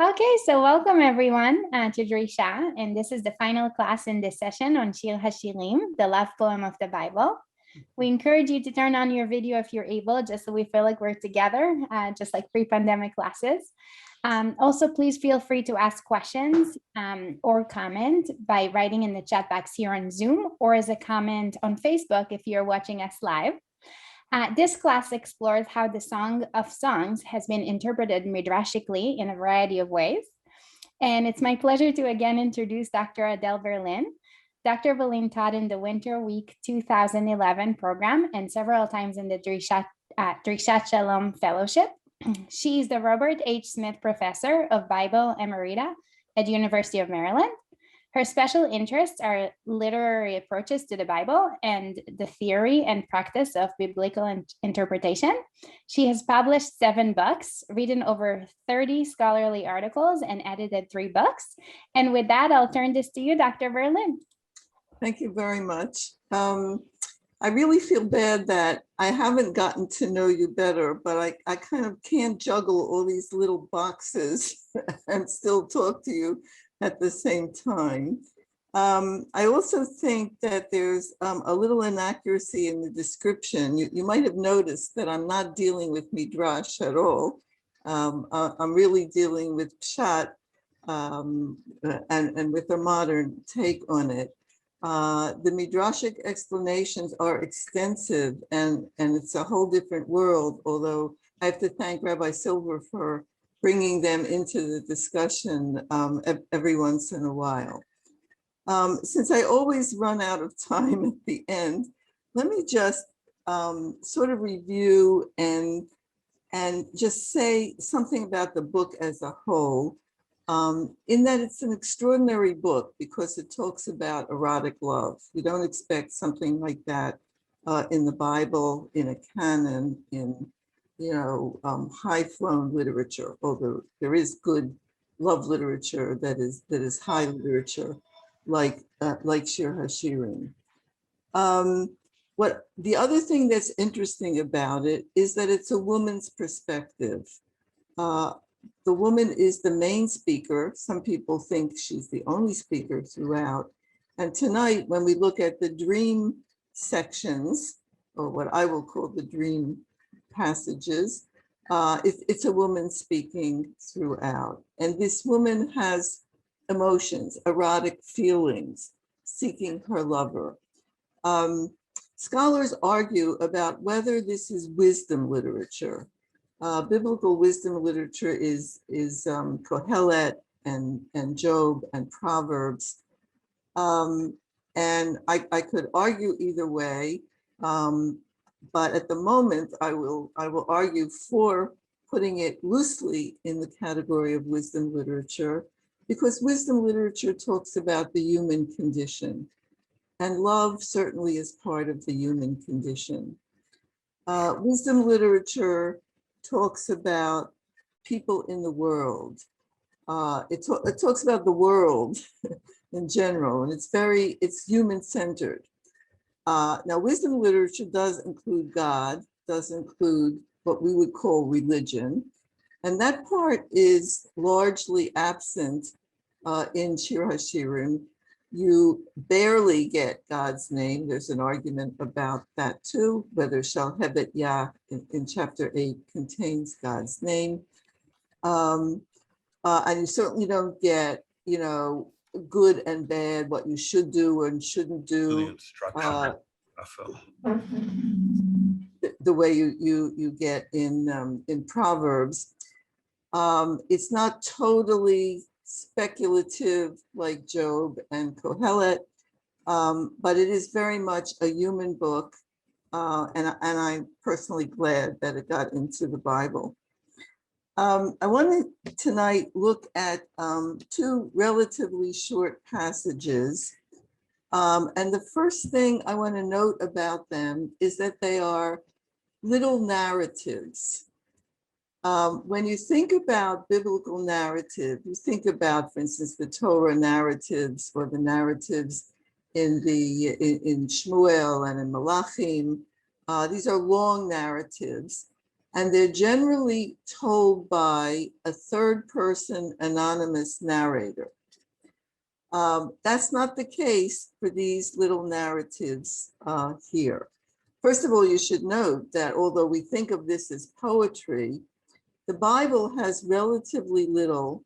Okay, so welcome everyone to Drisha, and this is the final class in this session on Shir Hashirim, the love poem of the Bible. We encourage you to turn on your video if you're able, just so we feel like we're together, just like pre-pandemic classes. Also, please feel free to ask questions or comment by writing in the chat box here on Zoom or as a comment on Facebook if you're watching us live. This class explores how the Song of Songs has been interpreted midrashically in a variety of ways. And it's my pleasure to again introduce Dr. Adele Berlin. Dr. Berlin taught in the Winter Week 2011 program and several times in the Drishat Shalom Fellowship. She is the Robert H. Smith Professor of Bible Emerita at the University of Maryland. Her special interests are literary approaches to the Bible and the theory and practice of biblical interpretation. She has published 7 books, written over 30 scholarly articles, and edited 3 books. And with that, I'll turn this to you, Dr. Berlin. Thank you very much. I really feel bad that I haven't gotten to know you better, but I kind of can't juggle all these little boxes and still talk to you at the same time. I also think that there's a little inaccuracy in the description. You might have noticed that I'm not dealing with midrash at all. I'm really dealing with pshat and with a modern take on it. The midrashic explanations are extensive and it's a whole different world, although I have to thank Rabbi Silver for bringing them into the discussion every once in a while. Since I always run out of time at the end, let me just sort of review and just say something about the book as a whole, in that it's an extraordinary book because it talks about erotic love. You don't expect something like that in the Bible, in a canon, in high-flown literature, although there is good love literature that is high literature, like Shir Hashirim. What the other thing that's interesting about it is that it's a woman's perspective. The woman is the main speaker. Some people think she's the only speaker throughout. And tonight, when we look at the dream sections, or what I will call the dream passages, it's a woman speaking throughout. And this woman has emotions, erotic feelings, seeking her lover. Scholars argue about whether this is wisdom literature. Biblical wisdom literature is Kohelet and Job and Proverbs. And I could argue either way, but at the moment I will argue for putting it loosely in the category of wisdom literature, because wisdom literature talks about the human condition, and love certainly is part of the human condition. Wisdom literature talks about people in the world. It talks about the world in general, and it's human-centered. Now, wisdom literature does include God, does include what we would call religion, and that part is largely absent in Shir Hashirim. You barely get God's name. There's an argument about that too, whether Shal Hebet Yah in chapter 8 contains God's name. And you certainly don't get, good and bad, what you should do and shouldn't do. The way you get in Proverbs. It's not totally speculative like Job and Kohelet, but it is very much a human book, and I'm personally glad that it got into the Bible. I want to tonight look at 2 relatively short passages, and the first thing I want to note about them is that they are little narratives. When you think about biblical narrative, you think about, for instance, the Torah narratives or the narratives in Shmuel and in Malachim. These are long narratives. and they're generally told by a third-person anonymous narrator. That's not the case for these little narratives here. First of all, you should note that although we think of this as poetry, the Bible has relatively little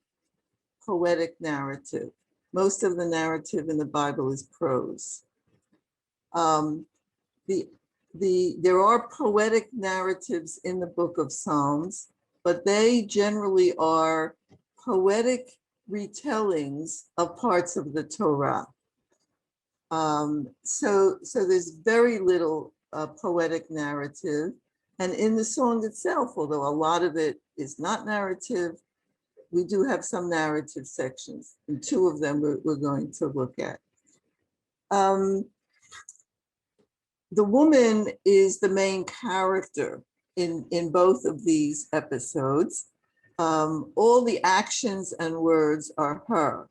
poetic narrative. Most of the narrative in the Bible is prose. There are poetic narratives in the book of Psalms, but they generally are poetic retellings of parts of the Torah. So there's very little poetic narrative. And in the song itself, although a lot of it is not narrative, we do have some narrative sections, and two of them we're going to look at. The woman is the main character in both of these episodes. All the actions and words are her.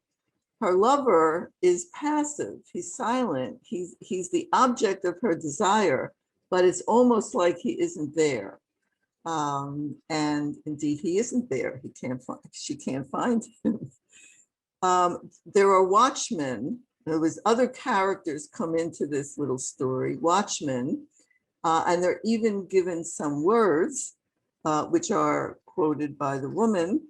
Her lover is passive, he's silent, he's the object of her desire, but it's almost like he isn't there. And indeed, he isn't there. She can't find him. There are watchmen. There was other characters come into this little story, watchmen, and they're even given some words, which are quoted by the woman.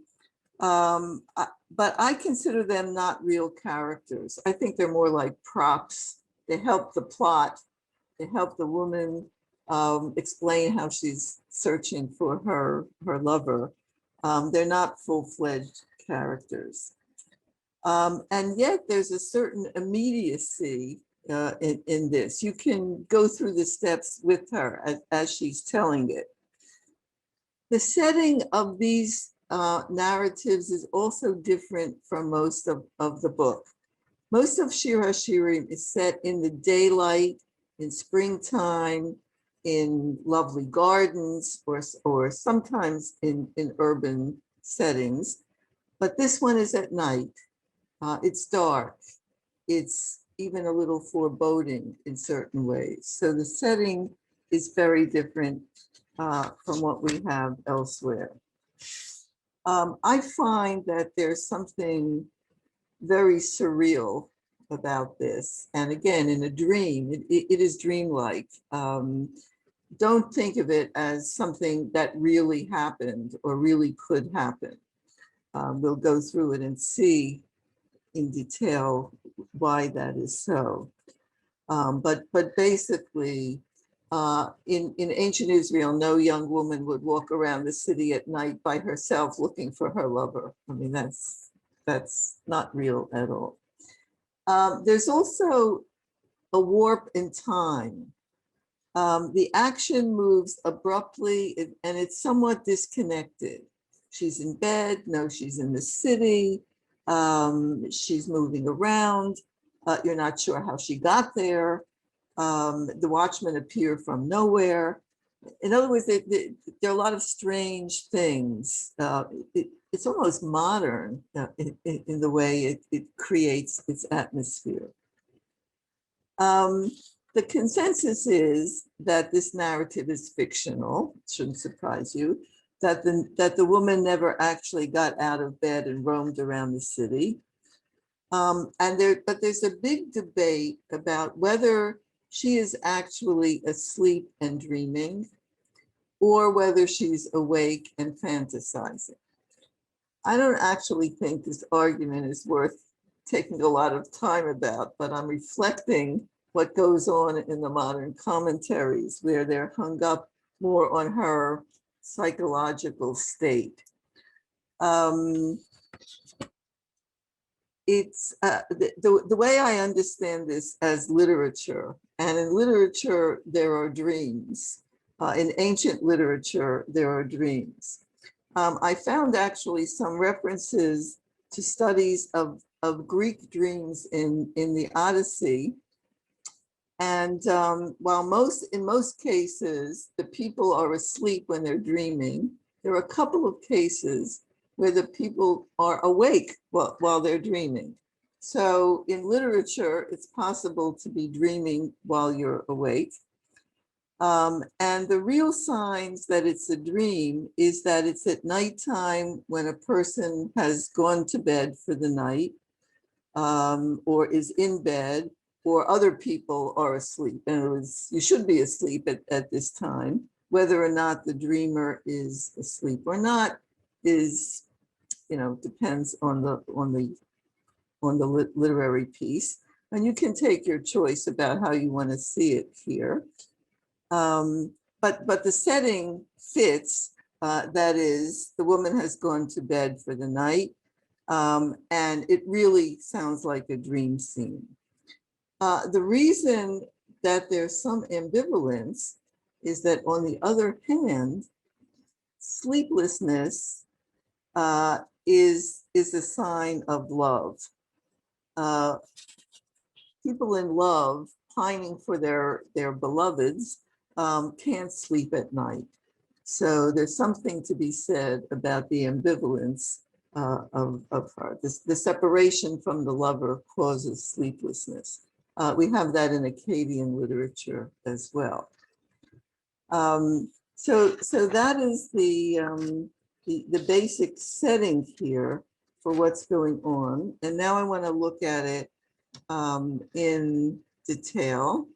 But I consider them not real characters. I think they're more like props. They help the plot. They help the woman explain how she's searching for her lover. They're not full-fledged characters. And yet there's a certain immediacy in this. You can go through the steps with her as she's telling it. The setting of these narratives is also different from most of the book. Most of Shir Hashirim is set in the daylight, in springtime, in lovely gardens, or sometimes in urban settings. But this one is at night. It's dark. It's even a little foreboding in certain ways. So the setting is very different from what we have elsewhere. I find that there's something very surreal about this. And again, in a dream, it is dreamlike. Don't think of it as something that really happened or really could happen. We'll go through it and see in detail why that is so. But basically, in ancient Israel, no young woman would walk around the city at night by herself looking for her lover. I mean, that's not real at all. There's also a warp in time. The action moves abruptly and it's somewhat disconnected. She's in bed, no, she's in the city, she's moving around. You're not sure how she got there. The watchmen appear from nowhere. In other words, there are a lot of strange things. It's almost modern in the way it creates its atmosphere. The consensus is that this narrative is fictional. It shouldn't surprise you. That the woman never actually got out of bed and roamed around the city. But there's a big debate about whether she is actually asleep and dreaming or whether she's awake and fantasizing. I don't actually think this argument is worth taking a lot of time about, but I'm reflecting what goes on in the modern commentaries where they're hung up more on her psychological state. It's the way I understand this as literature, and in literature, there are dreams. In ancient literature, there are dreams. I found actually some references to studies of Greek dreams in the Odyssey. And while in most cases, the people are asleep when they're dreaming, there are a couple of cases where the people are awake while they're dreaming. So in literature, it's possible to be dreaming while you're awake. And the real signs that it's a dream is that it's at nighttime when a person has gone to bed for the night, or is in bed, or other people are asleep. In other words, you should be asleep at this time. Whether or not the dreamer is asleep or not is, depends on the literary piece. And you can take your choice about how you want to see it here. But the setting fits. That is, the woman has gone to bed for the night, and it really sounds like a dream scene. The reason that there's some ambivalence is that, on the other hand, sleeplessness is a sign of love. People in love, pining for their beloveds, can't sleep at night. So there's something to be said about the ambivalence of her. The separation from the lover causes sleeplessness. We have that in Akkadian literature as well. So that is the basic setting here for what's going on. And now I want to look at it in detail.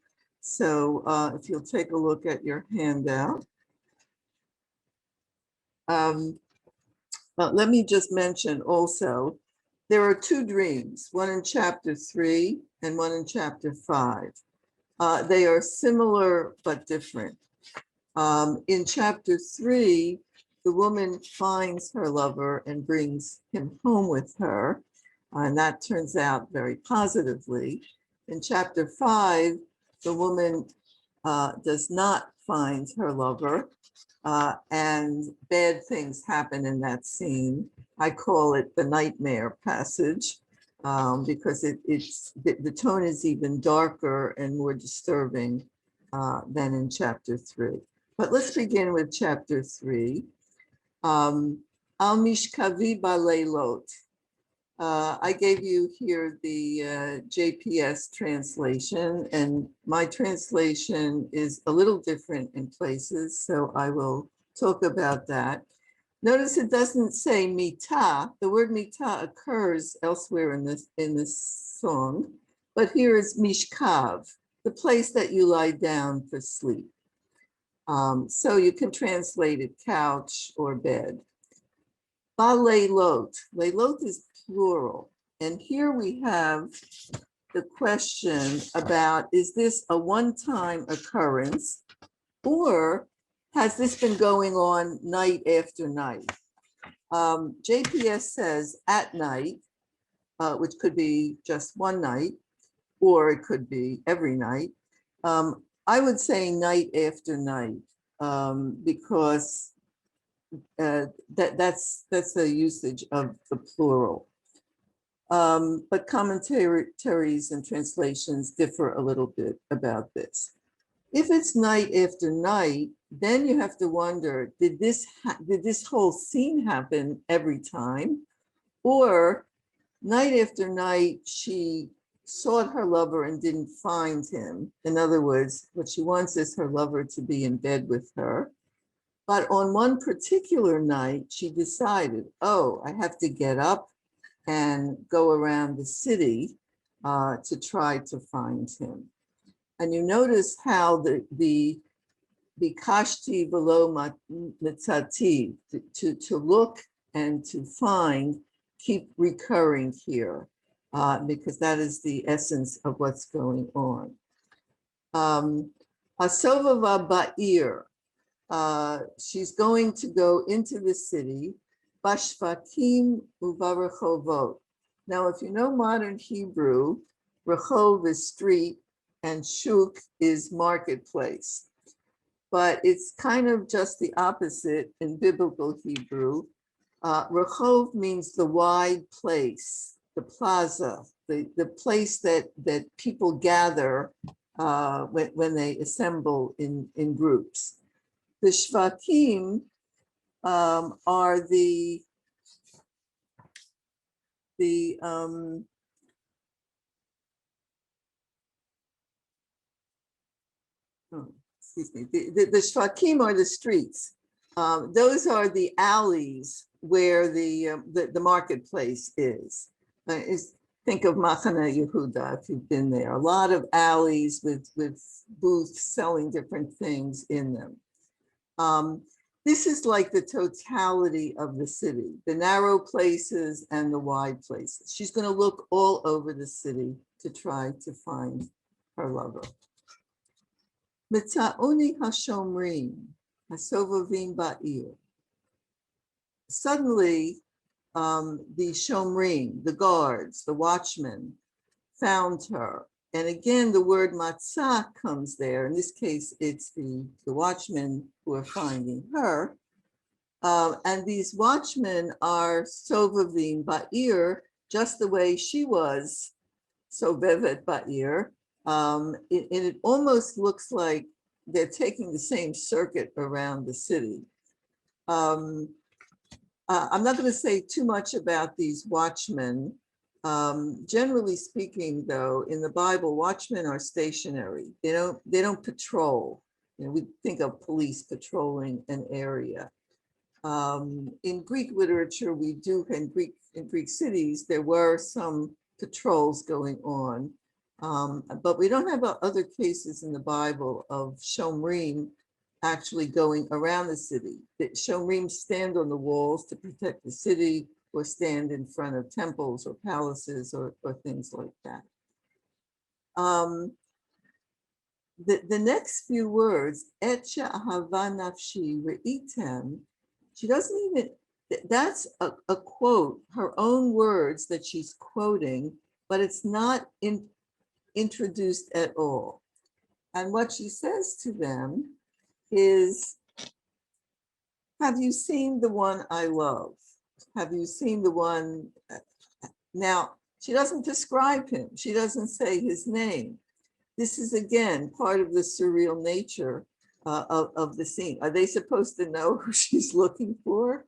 So if you'll take a look at your handout. Let me just mention also, there are two dreams, one in chapter 3 and one in chapter 5. They are similar but different. In chapter 3, the woman finds her lover and brings him home with her, and that turns out very positively. In chapter 5, the woman does not find her lover, and bad things happen in that scene. I call it the nightmare passage, because the tone is even darker and more disturbing than in chapter 3. But let's begin with chapter 3. Al mishkavi baleilot. I gave you here the JPS translation, and my translation is a little different in places, so I will talk about that. Notice it doesn't say mita. The word mita occurs elsewhere in this song, but here is mishkav, the place that you lie down for sleep. So you can translate it couch or bed. Baleilot. Leilot is plural. And here we have the question about, is this a one-time occurrence, or has this been going on night after night? JPS says at night, which could be just one night, or it could be every night. I would say night after night, because that's the usage of the plural. But commentaries and translations differ a little bit about this. If it's night after night, then you have to wonder, did this whole scene happen every time? Or night after night, she sought her lover and didn't find him. In other words, what she wants is her lover to be in bed with her. But on one particular night, she decided, oh, I have to get up and go around the city to try to find him. And you notice how the kashti below mitzati, to look and to find, keep recurring here, because that is the essence of what's going on. Asovava ba'ir. She's going to go into the city, bashvakim uvarachovot. Now, if you know modern Hebrew, rechov is street and shuk is marketplace. But it's kind of just the opposite in biblical Hebrew. Rechov means the wide place, the plaza, the place that people gather when they assemble in groups. The shvakim are the excuse me, the shvakim are the streets. Those are the alleys where the marketplace is. Think of Machane Yehuda if you've been there. A lot of alleys with booths selling different things in them. This is like the totality of the city, the narrow places and the wide places. She's going to look all over the city to try to find her lover. Mitzaoni hashomrim, hasovavim ba'ir. Suddenly, the shomrim, the guards, the watchmen, found her. And again, the word matzah comes there. In this case, it's the watchmen who are finding her. And these watchmen are sovavim ba'ir, just the way she was sovevet ba'ir. And it almost looks like they're taking the same circuit around the city. I'm not going to say too much about these watchmen. Generally speaking, though, in the Bible, watchmen are stationary. They don't patrol. We think of police patrolling an area. In Greek literature, we do in Greek cities, there were some patrols going on, but we don't have other cases in the Bible of shomrim actually going around the city. That shomrim stand on the walls to protect the city, or stand in front of temples or palaces or things like that. The next few words, et she'ahava nafshi re'item, she doesn't even, that's a quote, her own words that she's quoting, but it's not introduced at all. And what she says to them is, have you seen the one I love? Have you seen the one? Now, she doesn't describe him. She doesn't say his name. This is, again, part of the surreal nature of the scene. Are they supposed to know who she's looking for?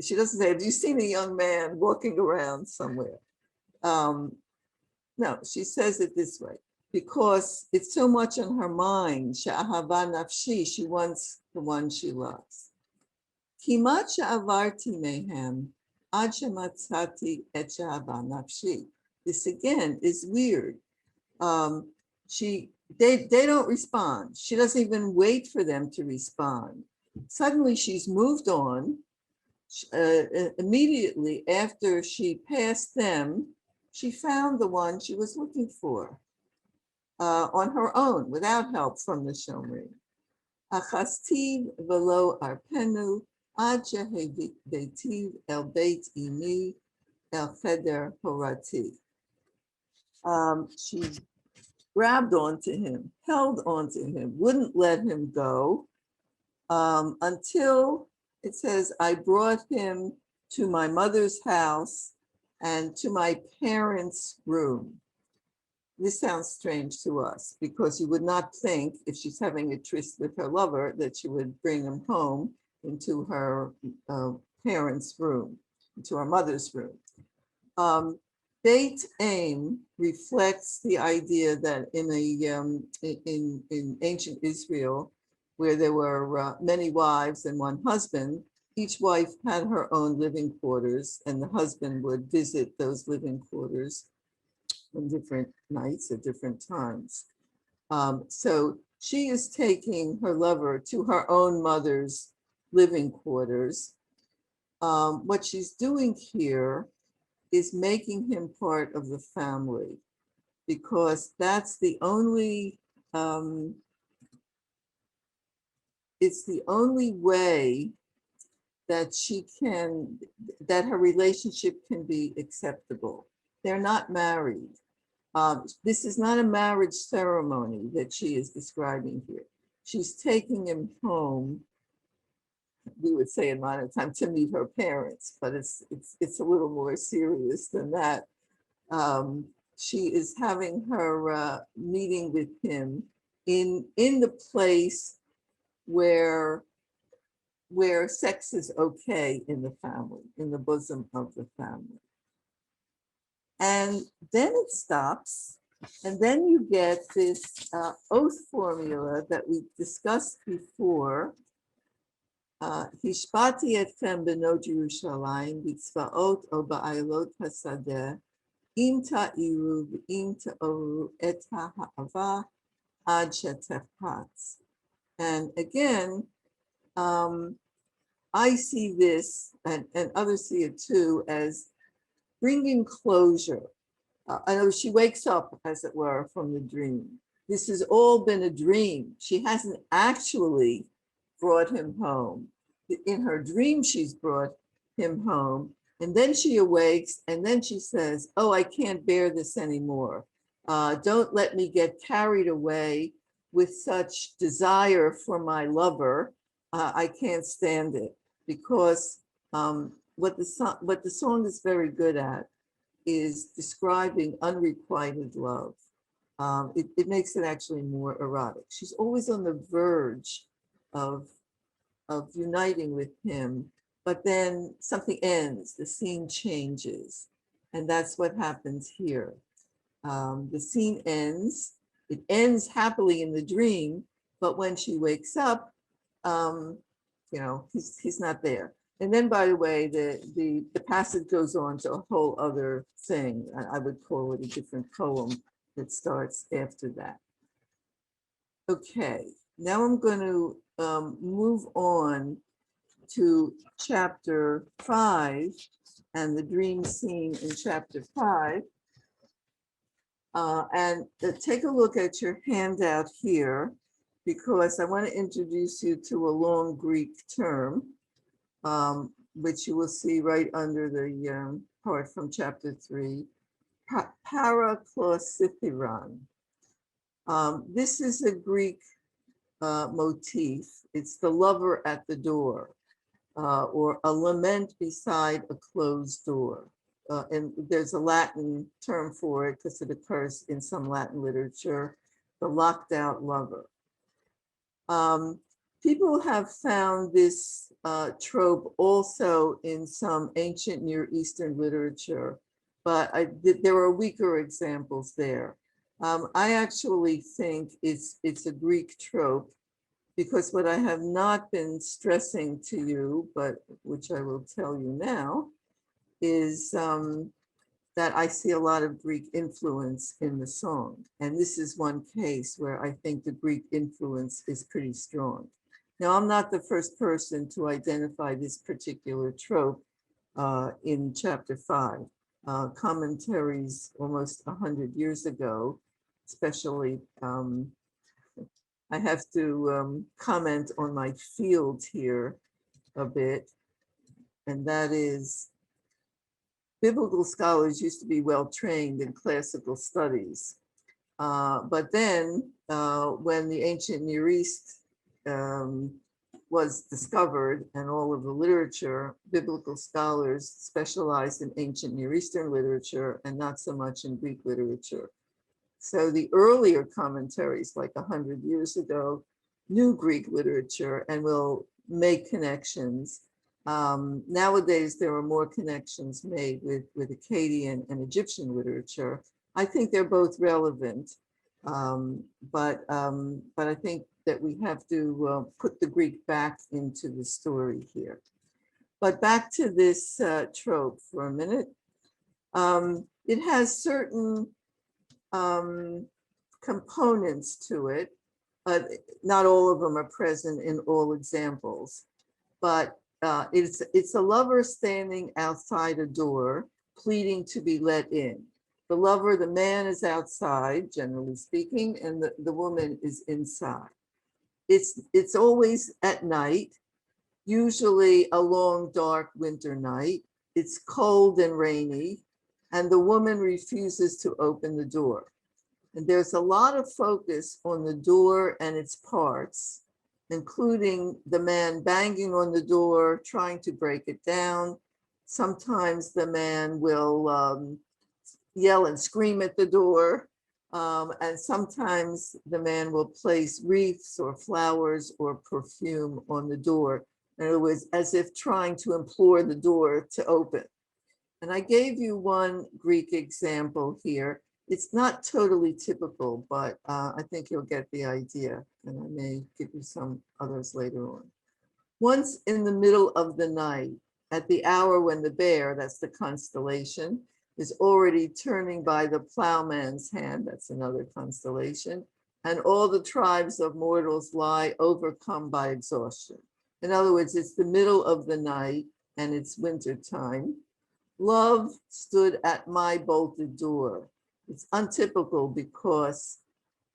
She doesn't say, have you seen a young man walking around somewhere? No, she says it this way, because it's so much on her mind. She'ahava nafshi, she wants the one she loves. Kimat she'avarti mehem ad shematzati et she'ahava nafshi. This again is weird. They don't respond. She doesn't even wait for them to respond. Suddenly she's moved on. Immediately after she passed them, she found the one she was looking for on her own, without help from the shomrim. Achastiv velo arpenu ad shehevitiv el beit imi el cheder horati. She grabbed onto him, held onto him, wouldn't let him go until it says, I brought him to my mother's house and to my parents' room. This sounds strange to us because you would not think, if she's having a tryst with her lover, that she would bring him home into her parents' room, into her mother's room. Beit aim reflects the idea that in ancient Israel, where there were many wives and one husband, each wife had her own living quarters, and the husband would visit those living quarters on different nights at different times. So she is taking her lover to her own mother's living quarters. What she's doing here is making him part of the family, because that's the only, it's the only way that that her relationship can be acceptable. They're not married. This is not a marriage ceremony that she is describing here. She's taking him home, we would say in modern time, to meet her parents, but it's a little more serious than that. She is having her meeting with him in the place where sex is okay in the family, in the bosom of the family. And then it stops, And then you get this oath formula that we discussed before. Hishpati etchem benot Yerushalayim b'tzvaot o ba'ailot hasadeh im ta'iru v'im ta'oru et ha'ava ad shetefhatz. And again, I see this, and others see it too, as bringing closure. I know she wakes up, as it were, from the dream. This has all been a dream. She hasn't actually brought him home. In her dream, she's brought him home. And then she awakes, and then she says, oh, I can't bear this anymore. Don't let me get carried away with such desire for my lover. I can't stand it. Because what the song is very good at is describing unrequited love. It makes it actually more erotic. She's always on the verge of uniting with him, but then something ends, the scene changes. And that's what happens here. The scene ends, it ends happily in the dream, but when she wakes up, he's not there. And then, by the way, the passage goes on to a whole other thing. I would call it a different poem that starts after that. Okay, now I'm going to move on to chapter 5 and the dream scene in chapter 5. And take a look at your handout here, because I want to introduce you to a long Greek term, which you will see right under the part from chapter 3, paraklosithiron. This is a Greek motif. It's the lover at the door, or a lament beside a closed door. And there's a Latin term for it because it occurs in some Latin literature, the locked out lover. People have found this trope also in some ancient Near Eastern literature, but there are weaker examples there. I actually think it's a Greek trope, because what I have not been stressing to you, but which I will tell you now, is that I see a lot of Greek influence in the song. And this is one case where I think the Greek influence is pretty strong. Now, I'm not the first person to identify this particular trope in chapter 5. Commentaries almost 100 years ago, especially, I have to comment on my field here a bit, and that is, biblical scholars used to be well trained in classical studies. But then when the ancient Near East was discovered and all of the literature, biblical scholars specialized in ancient Near Eastern literature and not so much in Greek literature. So the earlier commentaries, like 100 years ago, knew Greek literature and will make connections. Nowadays, there are more connections made with Akkadian and Egyptian literature. I think they're both relevant, but I think that we have to put the Greek back into the story here. But back to this trope for a minute. It has certain components to it. Not all of them are present in all examples, but it's a lover standing outside a door, pleading to be let in. The lover, the man, is outside, generally speaking, and the woman is inside. It's always at night, usually a long, dark winter night. It's cold and rainy, and the woman refuses to open the door. And there's a lot of focus on the door and its parts, including the man banging on the door, trying to break it down. Sometimes the man will yell and scream at the door. And sometimes the man will place wreaths or flowers or perfume on the door. In other words, as if trying to implore the door to open. And I gave you one Greek example here. It's not totally typical, but I think you'll get the idea, and I may give you some others later on. Once in the middle of the night, at the hour when the bear, that's the constellation, is already turning by the plowman's hand, that's another constellation, and all the tribes of mortals lie overcome by exhaustion. In other words, it's the middle of the night and it's winter time. Love stood at my bolted door. It's untypical because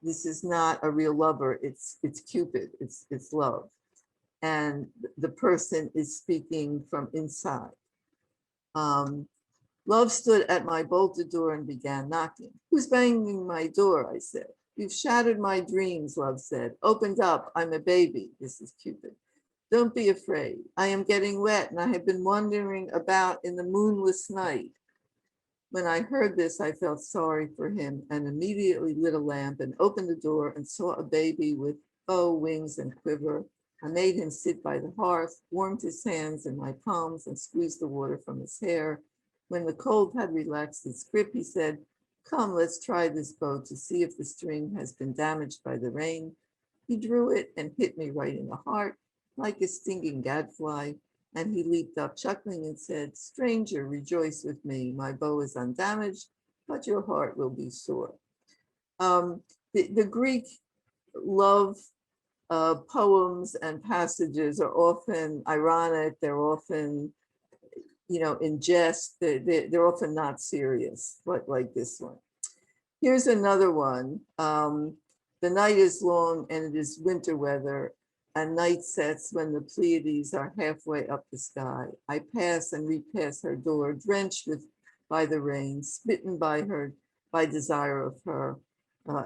this is not a real lover, it's Cupid, it's love. And the person is speaking from inside. Love stood at my bolted door and began knocking. Who's banging my door? I said. You've shattered my dreams, love said. Opened up, I'm a baby. This is Cupid. Don't be afraid. I am getting wet and I have been wandering about in the moonless night. When I heard this, I felt sorry for him and immediately lit a lamp and opened the door and saw a baby with bow, wings, and quiver. I made him sit by the hearth, warmed his hands in my palms, and squeezed the water from his hair. When the cold had relaxed its grip, he said, come, let's try this bow to see if the string has been damaged by the rain. He drew it and hit me right in the heart, like a stinging gadfly. And he leaped up, chuckling, and said, stranger, rejoice with me. My bow is undamaged, but your heart will be sore. The Greek love poems and passages are often ironic. They're often, in jest. They're often not serious, like this one. Here's another one. The night is long and it is winter weather, and night sets when the Pleiades are halfway up the sky. I pass and repass her door, drenched by the rain, smitten by desire of her,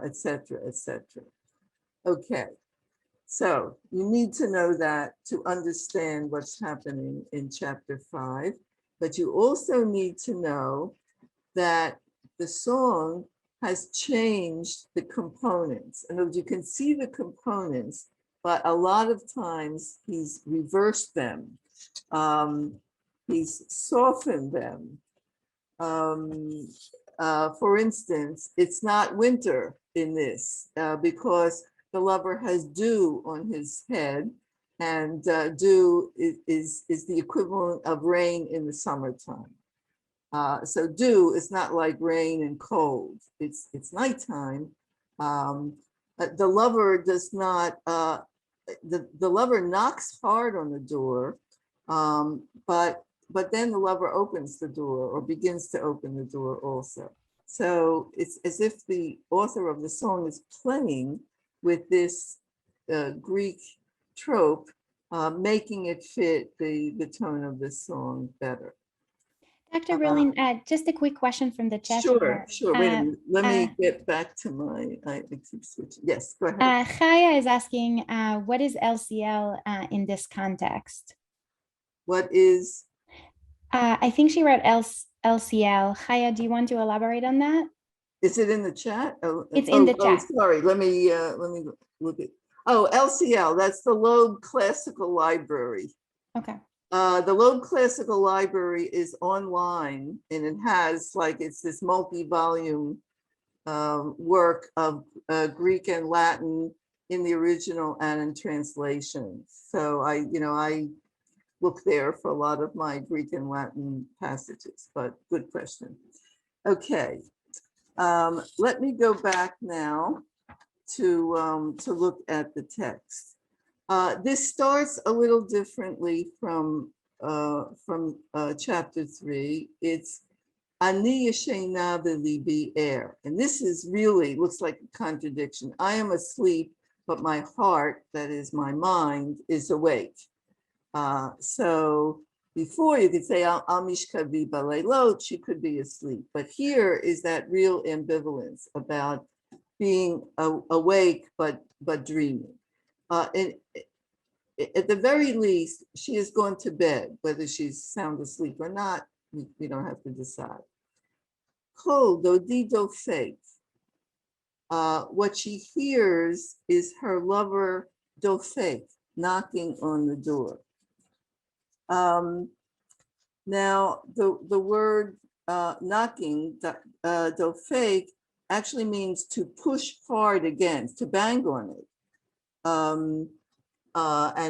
etc., etc. Okay, so you need to know that to understand what's happening in chapter 5, but you also need to know that the song has changed the components. And you can see the components, but a lot of times he's reversed them. He's softened them. For instance, it's not winter in this because the lover has dew on his head, and dew is the equivalent of rain in the summertime. So dew is not like rain and cold. It's nighttime. The lover does not. The lover knocks hard on the door, but then the lover opens the door or begins to open the door also. So it's as if the author of the song is playing with this Greek trope, making it fit the tone of the song better. Dr. Berlin, just a quick question from the chat here. Sure. Wait a minute. Let me get back to I keep switching. Yes, go ahead. Chaya is asking, what is LCL in this context? What is? I think she wrote LCL. Chaya, do you want to elaborate on that? Is it in the chat? It's in the chat. Sorry. Let me look at. Oh, LCL. That's the Loeb Classical Library. Okay. The Loeb Classical Library is online, and it has it's this multi-volume work of Greek and Latin in the original and in translation. So I look there for a lot of my Greek and Latin passages, but good question. Okay, let me go back now to look at the text. This starts a little differently from chapter 3. It's Ani yeshena v'libi er, and this is really looks like a contradiction. I am asleep, but my heart, that is my mind, is awake. So before you could say al mishkavi baleilot, she could be asleep, but here is that real ambivalence about being awake but dreaming. At the very least, she has gone to bed. Whether she's sound asleep or not, we don't have to decide. Kol dodido faith. What she hears is her lover dofek knocking on the door. Now, the word knocking, dofek, actually means to push hard against, to bang on it. And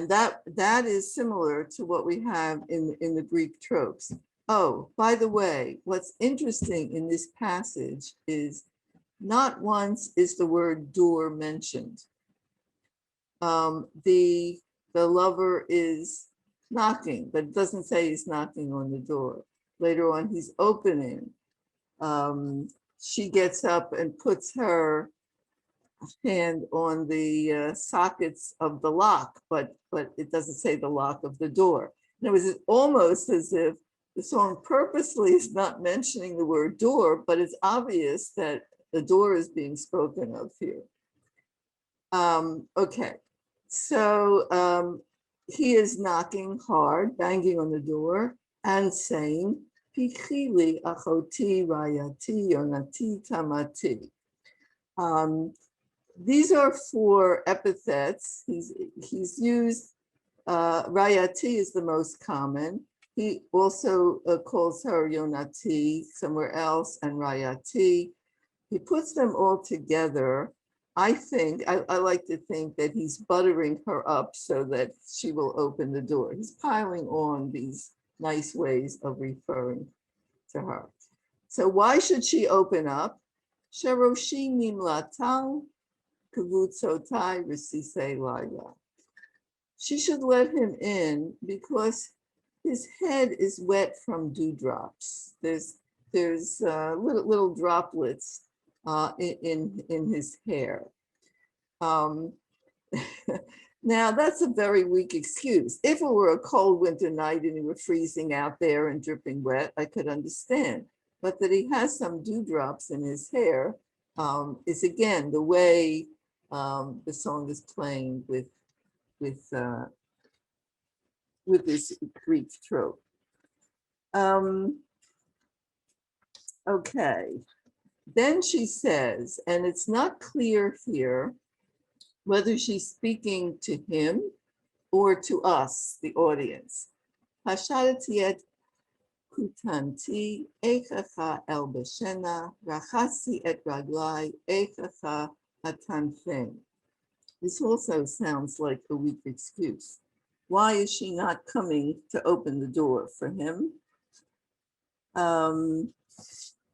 that is similar to what we have in the Greek tropes. Oh, by the way, what's interesting in this passage is not once is the word door mentioned. The lover is knocking, but it doesn't say he's knocking on the door. Later on, he's opening. She gets up and puts her hand on the sockets of the lock, but it doesn't say the lock of the door. And it was almost as if the song purposely is not mentioning the word door, but it's obvious that the door is being spoken of here. Okay, so he is knocking hard, banging on the door and saying, Pichili achoti rayati yonati tamati. These are 4 epithets. He's used, Rayati is the most common. He also calls her Yonati somewhere else and Rayati. He puts them all together. I like to think that he's buttering her up so that she will open the door. He's piling on these nice ways of referring to her. So why should she open up? Sheroshi nimlatal. She should let him in because his head is wet from dewdrops. There's little droplets in his hair. Now that's a very weak excuse. If it were a cold winter night and he were freezing out there and dripping wet, I could understand. But that he has some dewdrops in his hair is again the way the song is playing with this Greek trope. Okay, then she says, and it's not clear here whether she's speaking to him or to us, the audience. Hashadati et kutanti echacha el beshena rachasi et raglai echacha atanfen. This also sounds like a weak excuse. Why is she not coming to open the door for him?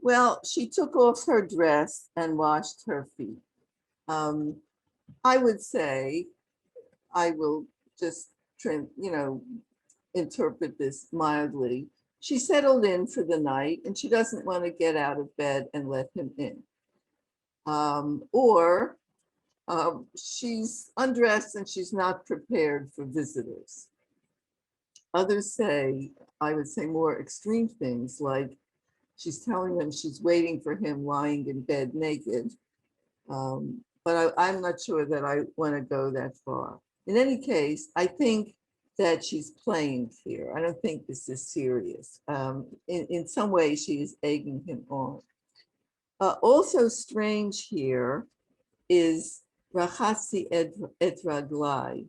Well, she took off her dress and washed her feet. I would say, I will just interpret this mildly. She settled in for the night and she doesn't want to get out of bed and let him in. Or she's undressed and she's not prepared for visitors. Others say, I would say more extreme things like she's telling them she's waiting for him lying in bed naked. But I'm not sure that I want to go that far. In any case, I think that she's playing here. I don't think this is serious. In some way, she is egging him on. Also strange here is Rachasi et raglai.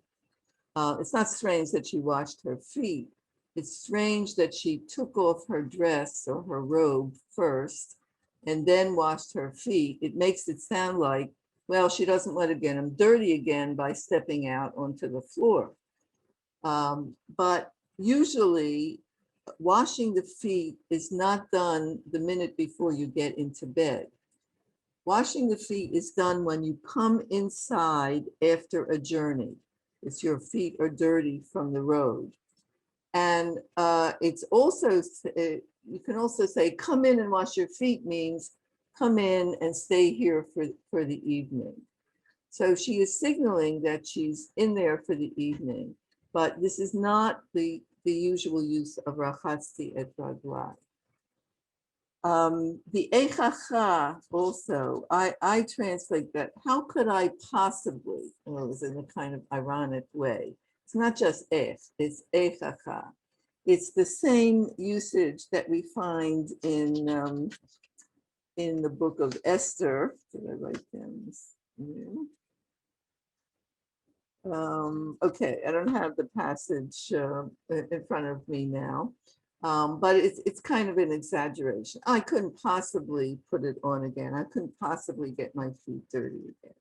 It's not strange that she washed her feet. It's strange that she took off her dress or her robe first and then washed her feet. It makes it sound like, well, she doesn't want to get him dirty again by stepping out onto the floor. But usually washing the feet is not done the minute before you get into bed. Washing the feet is done when you come inside after a journey. If your feet are dirty from the road. And it's also, you can also say, come in and wash your feet means come in and stay here for the evening. So she is signaling that she's in there for the evening, but this is not the usual use of rachasti et raglai. The echacha also, I translate that, how could I possibly, well, it was in a kind of ironic way. It's not just ech, it's echacha. It's the same usage that we find in the book of Esther. Did I write down this? Okay, I don't have the passage in front of me now. But it's kind of an exaggeration. I couldn't possibly put it on again. I couldn't possibly get my feet dirty again.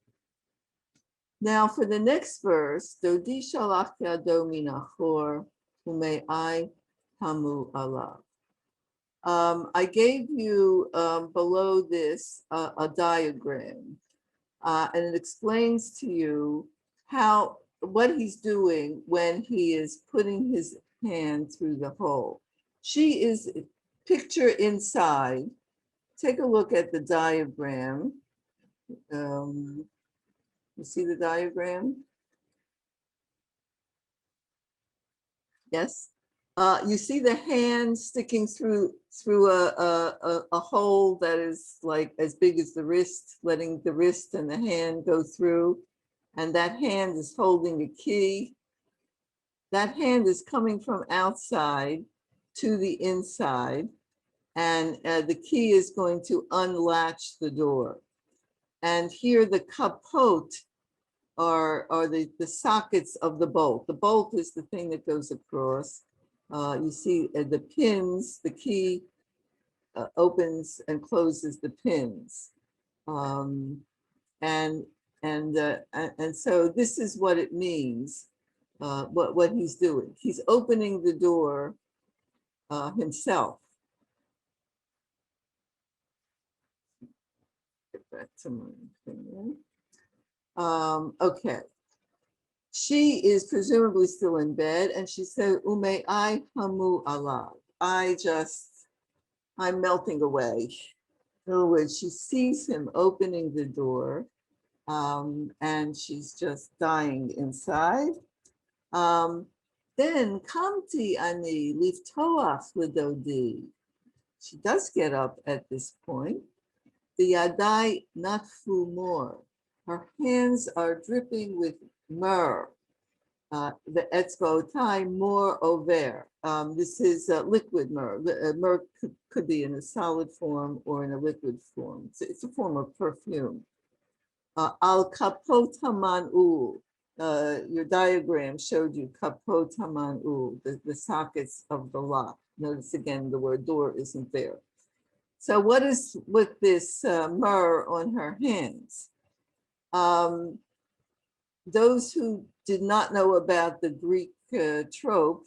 Now for the next verse, Dodi shalach yado min achor ume'ai hamu alav. I gave you below this a diagram, and it explains to you what he's doing when he is putting his hand through the hole. She is picture inside. Take a look at the diagram. You see the diagram? Yes. You see the hand sticking through a hole that is like as big as the wrist, letting the wrist and the hand go through. And that hand is holding a key. That hand is coming from outside to the inside. And the key is going to unlatch the door. And here the kapot are the sockets of the bolt. The bolt is the thing that goes across. You see the pins, the key opens and closes the pins. And so this is what it means, what he's doing. He's opening the door himself. Get back to my thing. Okay. She is presumably still in bed, and she said, Ume I hamu alav. I'm melting away. In other words, she sees him opening the door, and she's just dying inside. Then kamti ani liftoach l'dodi. She does get up at this point. The yadai natfu more. Her hands are dripping with myrrh. The etzbotai more over. This is liquid myrrh. Myrrh could be in a solid form or in a liquid form. It's a form of perfume. Al kapot haman'ul. Your diagram showed you kapot haman'ul, the sockets of the lock. Notice again, the word door isn't there. So what is with this myrrh on her hands? Those who did not know about the Greek trope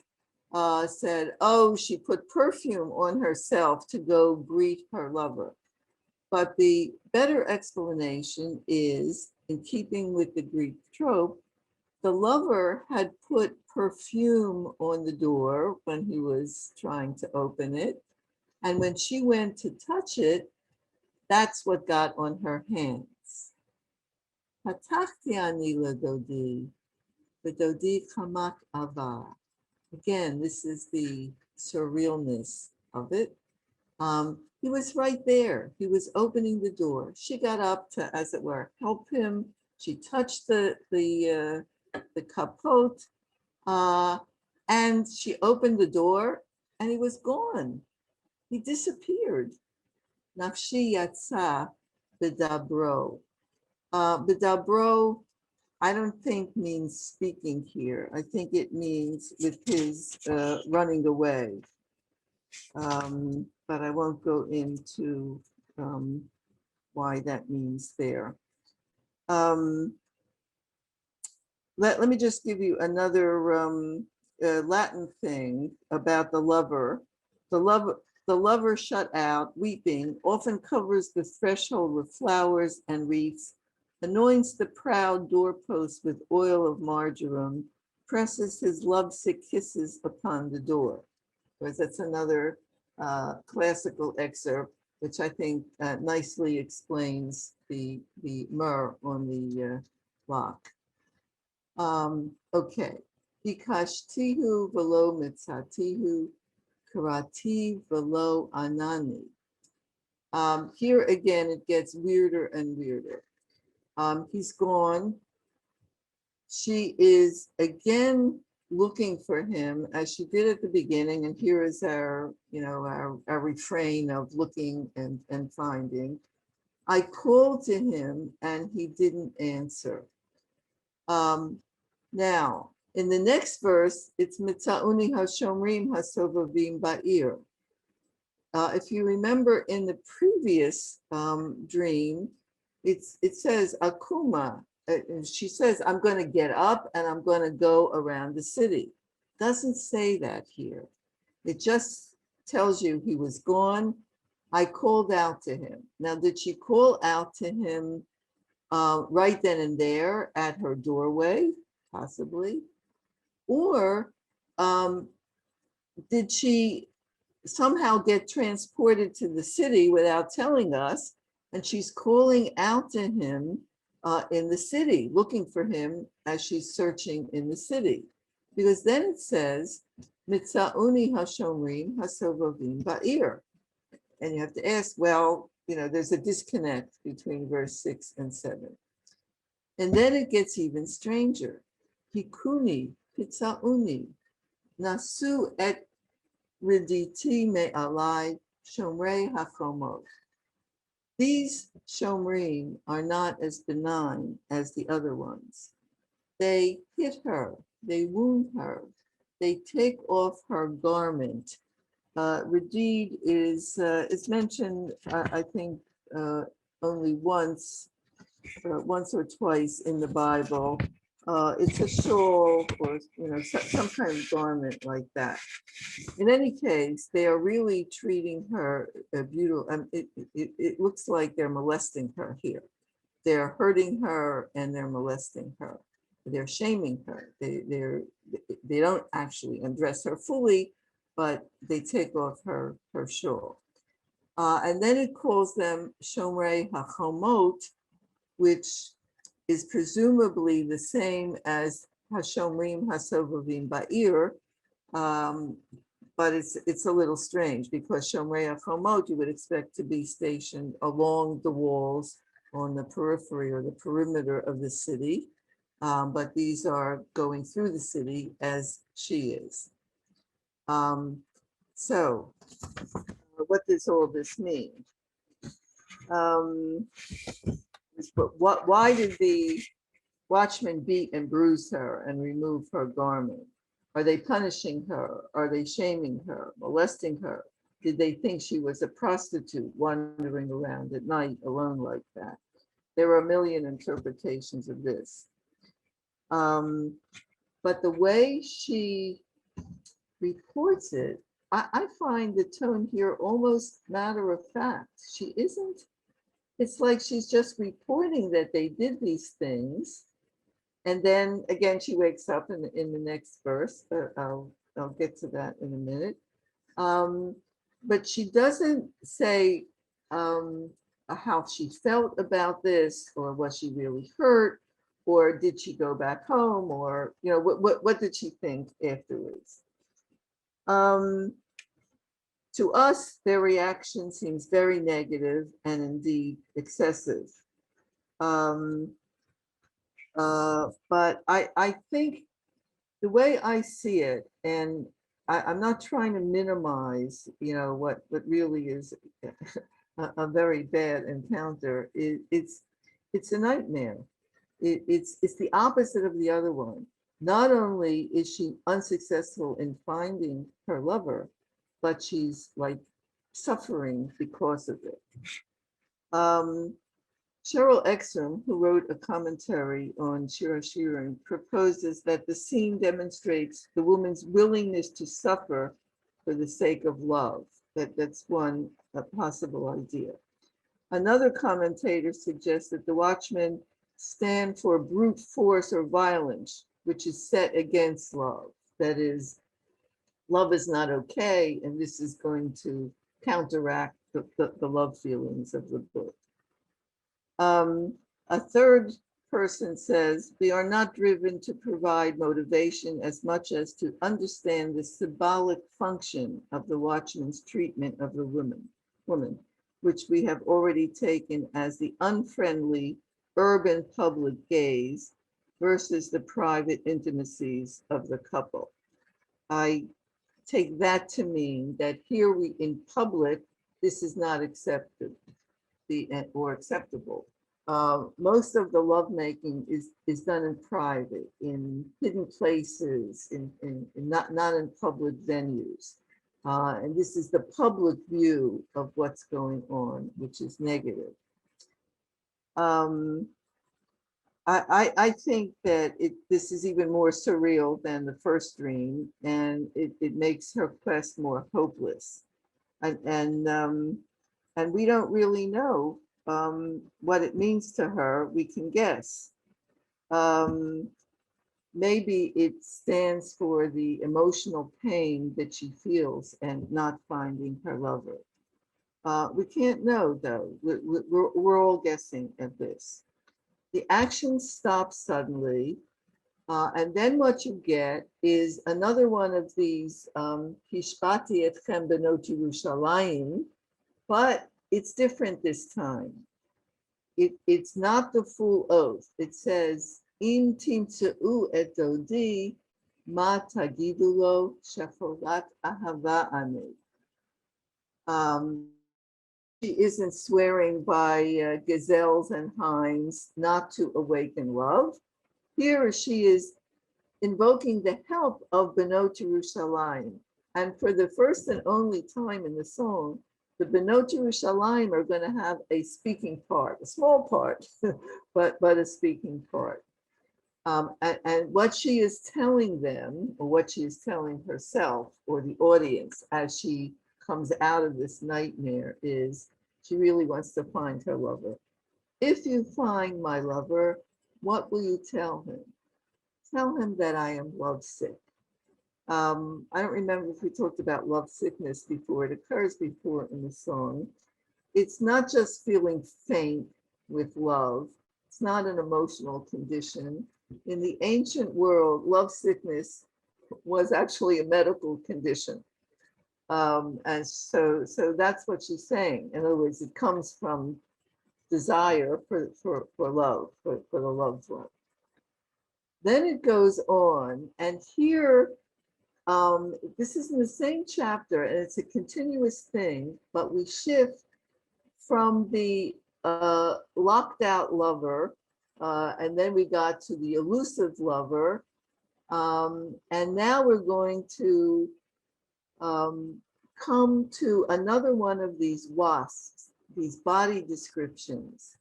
said, oh, she put perfume on herself to go greet her lover. But the better explanation is, in keeping with the Greek trope, the lover had put perfume on the door when he was trying to open it. And when she went to touch it, that's what got on her hands. Hatachti ani ledodi, v'dodi chamak ava. Again, this is the surrealness of it. He was right there. He was opening the door. She got up to, as it were, help him. She touched the kapot, and she opened the door, and he was gone. He disappeared. Nafshi yatsa b'dabro. B'dabro, I don't think means speaking here. I think it means with his running away. But I won't go into why that means there. Let me just give you another Latin thing about the lover. The lover shut out, weeping, often covers the threshold with flowers and wreaths, anoints the proud doorpost with oil of marjoram, presses his lovesick kisses upon the door. Because that's another classical excerpt, which I think nicely explains the myrrh on the lock. Okay. Bikashtihu velo mitzatihu karati velo anani. Here again, it gets weirder and weirder. He's gone. She is again looking for him as she did at the beginning. And here is our refrain of looking and finding. I called to him and he didn't answer. Now, In the next verse, it's Mitzauni Hashomrim Hasovavim Ba'ir. If you remember in the previous dream, it says Akuma. She says, I'm going to get up and I'm going to go around the city. Doesn't say that here. It just tells you he was gone. I called out to him. Now, did she call out to him right then and there at her doorway? Possibly. Or did she somehow get transported to the city without telling us, and she's calling out to him in the city, looking for him as she's searching in the city? Because then it says, Mitzauni Hashomrim Hasovavim Ba'ir. And you have to ask, well, there's a disconnect between verse 6 and 7. And then it gets even stranger. Hikuni, Pitzauni, Nasu et Riditi me alai shomrei hakomot. These shomrim are not as benign as the other ones. They hit her, they wound her, they take off her garment. Redid is mentioned, I think, only once or twice in the Bible. It's a shawl or some kind of garment like that. In any case, they are really treating her beautiful. It looks like they're molesting her here. They're hurting her and they're molesting her. They're shaming her. They don't actually undress her fully, but they take off her shawl. And then it calls them Shomrei HaChomot, which is presumably the same as Hashomrim Hasovavim Ba'ir, but it's a little strange because Shomrei HaChomot you would expect to be stationed along the walls on the periphery or the perimeter of the city, but these are going through the city as she is. So what does all this mean? Why did the watchmen beat and bruise her and remove her garment? Are they punishing her? Are they shaming her, molesting her? Did they think she was a prostitute wandering around at night alone like that? There are a million interpretations of this. But the way she reports it, I find the tone here almost matter of fact. She isn't, it's like she's just reporting that they did these things. And then again, she wakes up in the next verse. I'll get to that in a minute. But she doesn't say how she felt about this, or was she really hurt, or did she go back home, or what did she think afterwards? To us, their reaction seems very negative and indeed excessive. But I think the way I see it, and I'm not trying to minimize, what really is a very bad encounter. It's a nightmare. It's the opposite of the other one. Not only is she unsuccessful in finding her lover, but she's like suffering because of it. Cheryl Exum, who wrote a commentary on Shir Hashirim, proposes that the scene demonstrates the woman's willingness to suffer for the sake of love. That's one possible idea. Another commentator suggests that the watchmen stand for brute force or violence, which is set against love. That is, love is not okay, and this is going to counteract the love feelings of the book. A third person says, we are not driven to provide motivation as much as to understand the symbolic function of the watchman's treatment of the woman, which we have already taken as the unfriendly urban public gaze versus the private intimacies of the couple. I take that to mean that here in public, this is not accepted or acceptable. Most of the lovemaking is done in private, in hidden places, in not in public venues. And this is the public view of what's going on, which is negative. Um, I think that this is even more surreal than the first dream, and it makes her quest more hopeless. And we don't really know what it means to her. We can guess. Um, Maybe it stands for the emotional pain that she feels and not finding her lover. We can't know, though. We're all guessing at this. The action stops suddenly, and then what you get is another one of these Hishpati etchem benot Yerushalayim, but it's different this time. It's not the full oath. It says, Im timtzeu et dodi, ma tagidu lo shecholat ahava ani. She isn't swearing by gazelles and hinds not to awaken love. Here she is invoking the help of Benot Yerushalayim. And for the first and only time in the song, the Benot Yerushalayim are going to have a speaking part, a small part, but a speaking part. And what she is telling them, or what she is telling herself or the audience as she comes out of this nightmare, is she really wants to find her lover. If you find my lover, what will you tell him? Tell him that I am lovesick. I don't remember if we talked about love sickness before. It occurs before in the song. It's not just feeling faint with love. It's not an emotional condition. In the ancient world, love sickness was actually a medical condition. And so that's what she's saying. In other words, it comes from desire for love, for the loved one. Then it goes on, and here, this is in the same chapter, and it's a continuous thing, but we shift from the locked out lover, and then we got to the elusive lover, and now we're going to come to another one of these wasps, these body descriptions.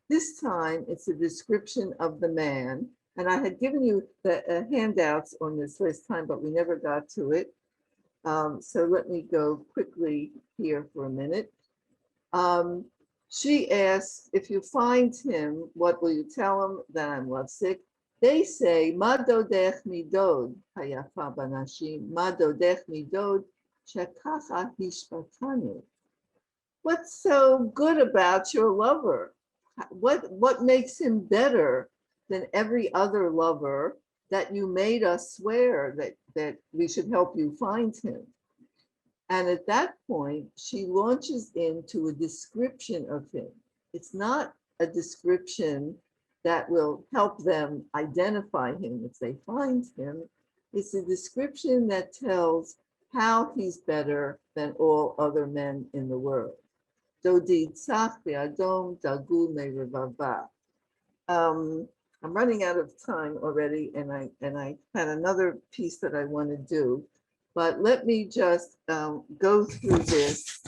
This time, it's a description of the man. And I had given you the handouts on this last time, but we never got to it. So let me go quickly here for a minute. She asks, if you find him, what will you tell him? That I'm lovesick. They say, Ma dodech midod, hayafa banashim, ma dodech midod, shekacha hishpatanu. What's so good about your lover? What makes him better than every other lover that you made us swear that we should help you find him? And at that point, she launches into a description of him. It's not a description that will help them identify him if they find him. It's a description that tells how he's better than all other men in the world. Dodi tzach be'adom dagu me'revava. I'm running out of time already, and I had another piece that I want to do, but let me just go through this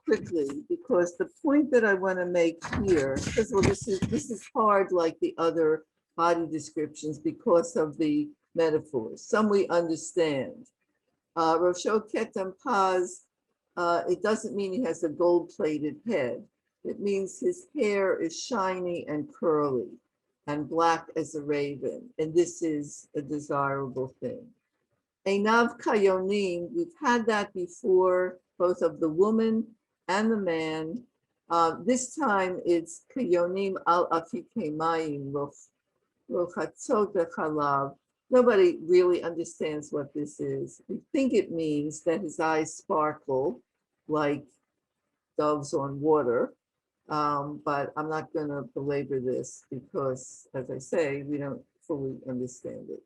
quickly, because the point that I want to make here, first of all, this is hard like the other body descriptions because of the metaphors. Some we understand. Rosho Ketam Paz, it doesn't mean he has a gold-plated head. It means his hair is shiny and curly and black as a raven, and this is a desirable thing. Einav kayonim, we've had that before, both of the woman and the man. This time it's kayonim al afike mayim rochatzot bechalav. Nobody really understands what this is. We think it means that his eyes sparkle like doves on water. But I'm not going to belabor this because, as I say, we don't fully understand it.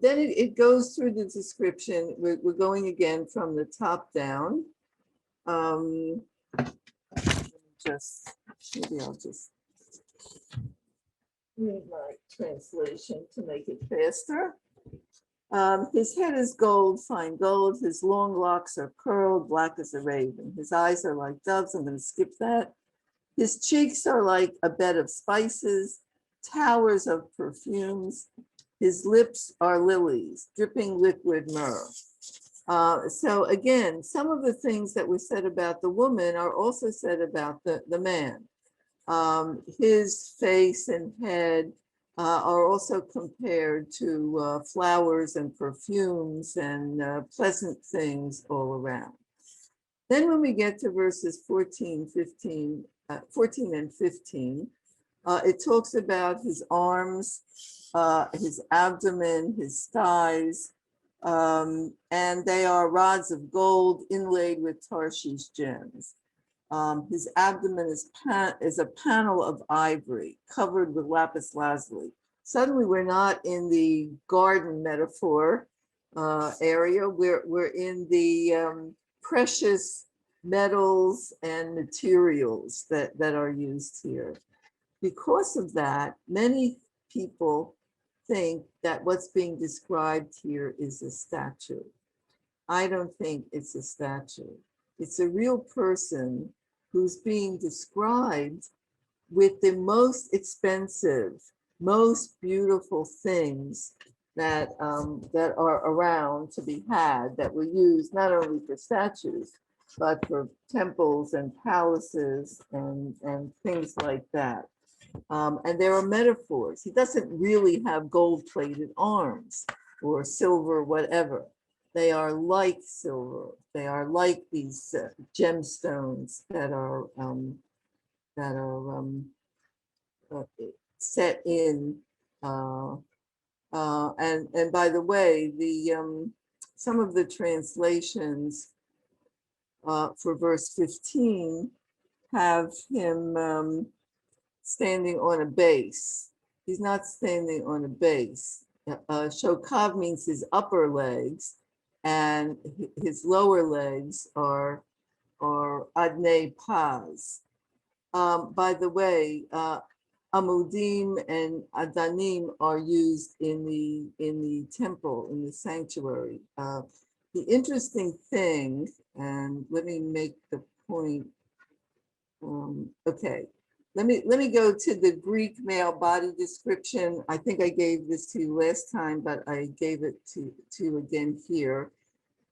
Then it goes through the description. We're going again from the top down. Let me maybe I'll just read my translation to make it faster. His head is gold, fine gold. His long locks are curled, black as a raven. His eyes are like doves. I'm going to skip that. His cheeks are like a bed of spices, towers of perfumes. His lips are lilies, dripping liquid myrrh. So again, some of the things that were said about the woman are also said about the man. His face and head are also compared to flowers and perfumes and pleasant things all around. Then when we get to verses 14 and 15, it talks about his arms, his abdomen, his thighs, and they are rods of gold inlaid with Tarshish gems. His abdomen is a panel of ivory covered with lapis lazuli. Suddenly, we're not in the garden metaphor area. We're in the precious metals and materials that are used here. Because of that, many people think that what's being described here is a statue. I don't think it's a statue. It's a real person who's being described with the most expensive, most beautiful things that are around to be had, that were used not only for statues, but for temples and palaces and things like that. And there are metaphors. He doesn't really have gold-plated arms or silver, whatever. They are like silver. They are like these gemstones that are set in. And by the way, some of the translations for verse 15 have him standing on a base. He's not standing on a base. Shokav means his upper legs, and his lower legs are adnei paz. By the way, amudim and adanim are used in the temple, in the sanctuary. The interesting thing, and let me make the point. Okay, let me go to the Greek male body description. I think I gave this to you last time, but I gave it to you again here,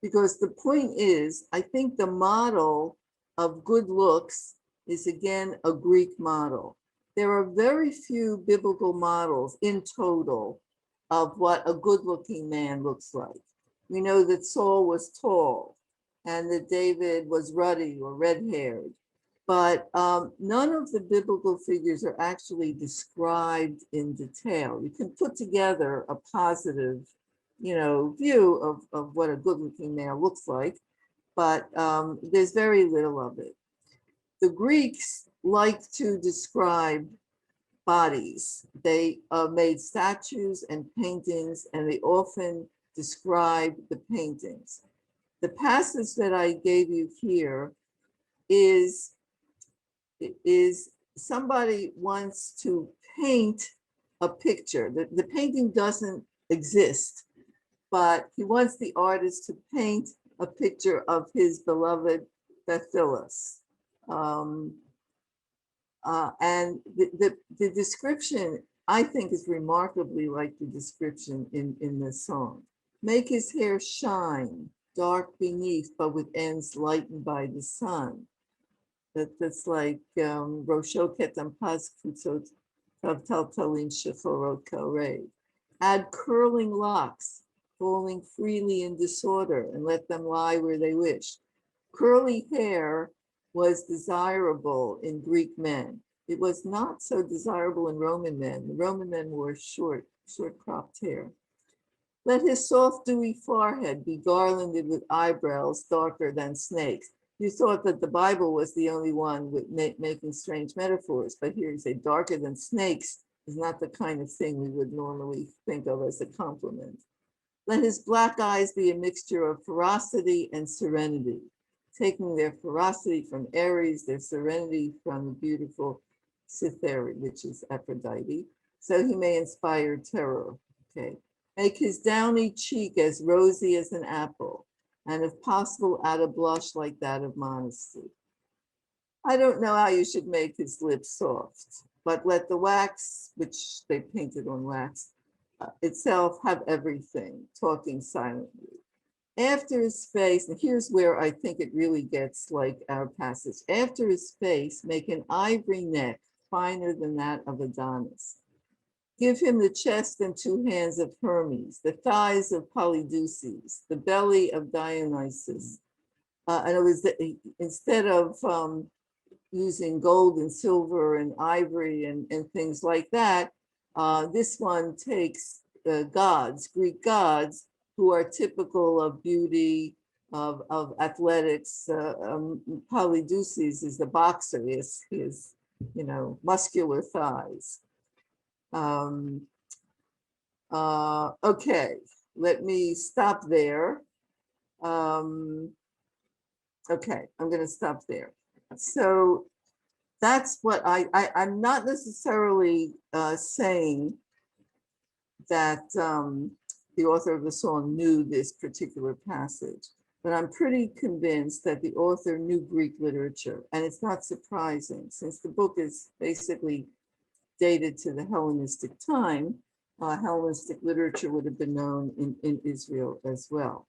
because the point is, I think the model of good looks is again a Greek model. There are very few biblical models in total of what a good-looking man looks like. We know that Saul was tall and that David was ruddy or red-haired, but none of the biblical figures are actually described in detail. You can put together a positive, view of what a good-looking man looks like, but there's very little of it. The Greeks like to describe bodies. They made statues and paintings, and they often describe the paintings. The passage that I gave you here is somebody wants to paint a picture. The painting doesn't exist, but he wants the artist to paint a picture of his beloved Bethilas. And the description, I think, is remarkably like the description in the song. Make his hair shine, dark beneath, but with ends lightened by the sun. That's like Rosho ketam pas kutzot taltalin shechorot karei. Add curling locks, falling freely in disorder, and let them lie where they wish. Curly hair was desirable in Greek men. It was not so desirable in Roman men. The Roman men wore short cropped hair. Let his soft, dewy forehead be garlanded with eyebrows darker than snakes. You thought that the Bible was the only one with making strange metaphors, but here you say darker than snakes is not the kind of thing we would normally think of as a compliment. Let his black eyes be a mixture of ferocity and serenity. taking their ferocity from Ares, their serenity from the beautiful Cythera, which is Aphrodite, so he may inspire terror. Okay. Make his downy cheek as rosy as an apple, and if possible, add a blush like that of modesty. I don't know how you should make his lips soft, but let the wax, which they painted on wax, itself have everything, talking silently. After his face, and here's where I think it really gets like our passage. After his face, make an ivory neck finer than that of Adonis. Give him the chest and 2 hands of Hermes, the thighs of Polydeuces, the belly of Dionysus. And it was instead of using gold and silver and ivory and things like that, this one takes gods, Greek gods, who are typical of beauty, of athletics. Polydeuces is the boxer, his muscular thighs. Okay, let me stop there. Okay, I'm going to stop there. So that's what I'm not necessarily saying that the author of the song knew this particular passage, but I'm pretty convinced that the author knew Greek literature, and it's not surprising since the book is basically dated to the Hellenistic time. Hellenistic literature would have been known in Israel as well.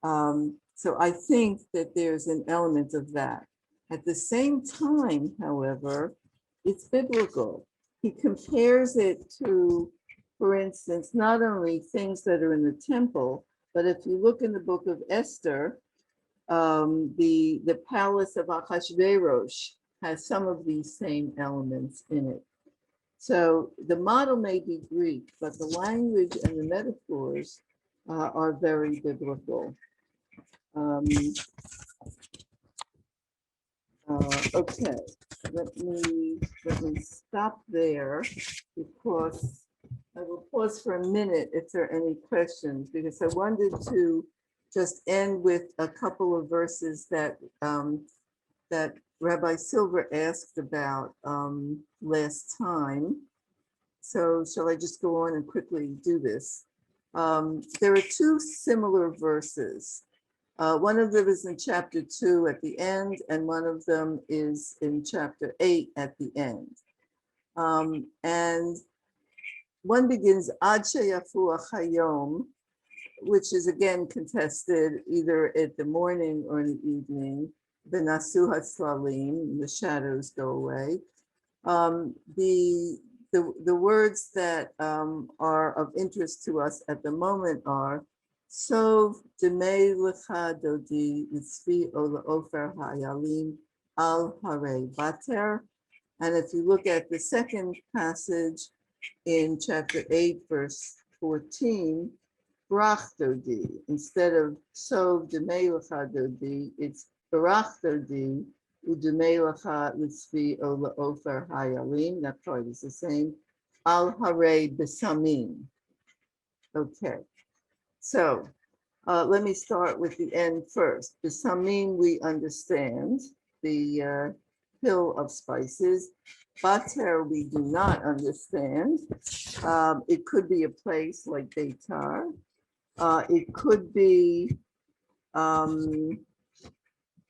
So I think that there's an element of that. At the same time, however, it's biblical. He compares it to, for instance, not only things that are in the temple, but if you look in the book of Esther, the palace of Ahasuerus has some of these same elements in it. So the model may be Greek, but the language and the metaphors are very biblical. Okay, let me stop there because I will pause for a minute if there are any questions, because I wanted to just end with a couple of verses that that Rabbi Silver asked about last time. So shall I just go on and quickly do this? There are 2 similar verses. One of them is in chapter 2 at the end, and one of them is in chapter 8 at the end. And one begins Ad sheyafu hayom, which is again contested either at the morning or in the evening. V'nasu hatzlalim, the shadows go away. The words that are of interest to us at the moment are Sov demei lecha dodi v'tzvi ola ofer hayalim al hare bater. And if you look at the second passage in chapter 8, verse 14, brach dodi, instead of Sov demei lecha dodi, it's brach dodi udemei lecha v'tzvi ola ofer hayalim. That part is the same. Al hare besamim. Okay. So let me start with the end first. The samim we understand, the hill of spices. Bater we do not understand. It could be a place like Beitar. It could be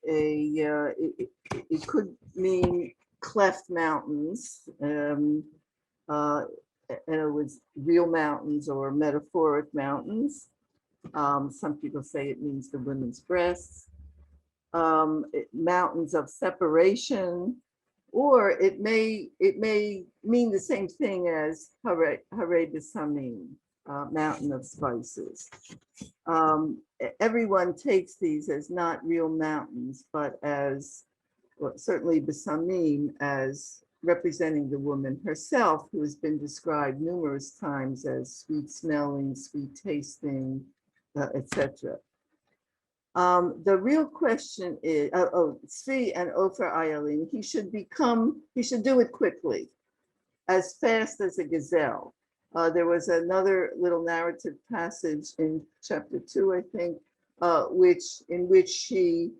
it could mean cleft mountains. And it was real mountains or metaphoric mountains. Some people say it means the women's breasts, mountains of separation, or it may mean the same thing as Hare Besamim, mountain of spices. Everyone takes these as not real mountains, but as, well, certainly Besamim as representing the woman herself, who has been described numerous times as sweet smelling, sweet tasting, etc. The real question is, Tzvi and Ofer Ayalin, he should do it quickly, as fast as a gazelle. There was another little narrative passage in chapter 2, I think, in which she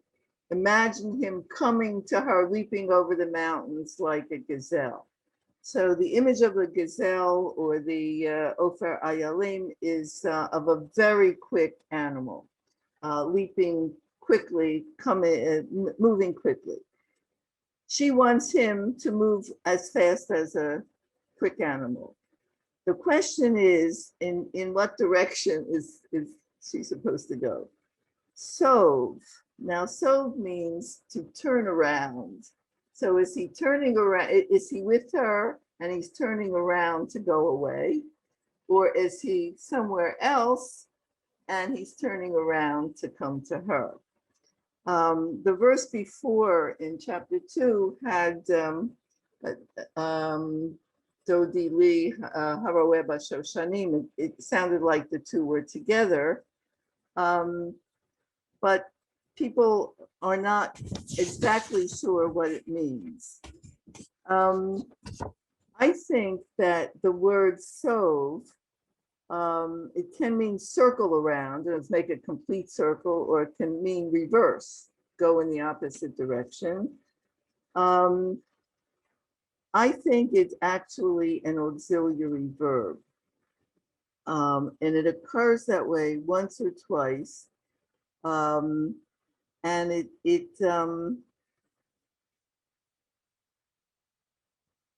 imagine him coming to her, leaping over the mountains like a gazelle. So the image of a gazelle or the Ofer Ayalim is of a very quick animal, leaping quickly, moving quickly. She wants him to move as fast as a quick animal. The question is, in what direction is she supposed to go? Sov. Now, sov means to turn around. So is he turning around? Is he with her and he's turning around to go away? Or is he somewhere else and he's turning around to come to her? The verse before in chapter 2 had Dodi Li Haroeh Bashoshanim. It sounded like the two were together, but people are not exactly sure what it means. I think that the word sov, it can mean circle around, and make a complete circle, or it can mean reverse, go in the opposite direction. I think it's actually an auxiliary verb. And it occurs that way once or twice. And